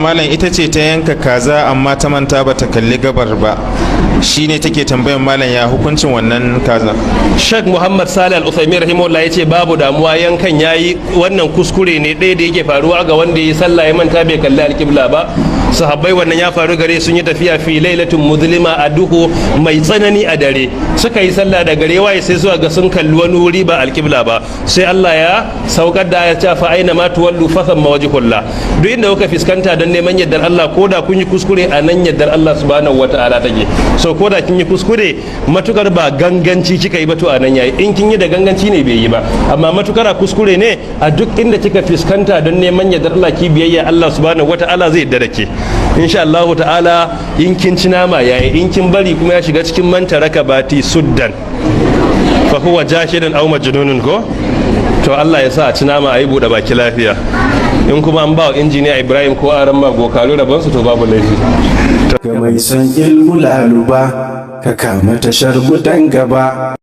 malam ita ce ta yanka kaza amma ta manta ba ta kalli gabar ba, shine take tambayan malam ya hukuncin wannan kaza. Sheikh Muhammad Salih Al-Uthaymeen rahimahullah yace babu damuwa, yankan yayi wannan kuskure ne ɗaya da yake faruwa ga wanda ya sallah ya manta bai kalli alƙibla ba. Sahabbai wannan ya faru gare sun yi tafiya fi lailatul muzlima a duhu mai tsanani a dare, suka yi sallah da gare waye sai zuwa ga sun kalli wani wuri ba alƙibla ba, sai Allah ya saukar da ya ce fa aina ma tuwallu fa thamma wajhullah. Duk inda kuka fiskanta dan neman yardar Allah, ko da kun yi kuskure a nan yardar Allah subhanahu wataala take. So ko da kin yi kuskure matukar ba ganganci kika yi ba to a nan yayi, in kin yi da ganganci ne bai yi ba, amma matukar a kuskure ne a duk inda kika fiskanta don neman yardar Allah ki biyayya, Allah subhanahu wataala zai yarda da ke insha Allah ta'ala. In kin ci nama yayi, in kin bari kuma ya shiga cikin man taraka bati suddan fa huwa jashidan aw majnunun ko to Allah ya sa a ci nama ayi bude baki lafiya. In kuma an ba wa injiniya Ibrahim ko aran ma gokalu rabon su to babu laifi. Ga mai son ilmu laluba ka kama tashar gudan gaba.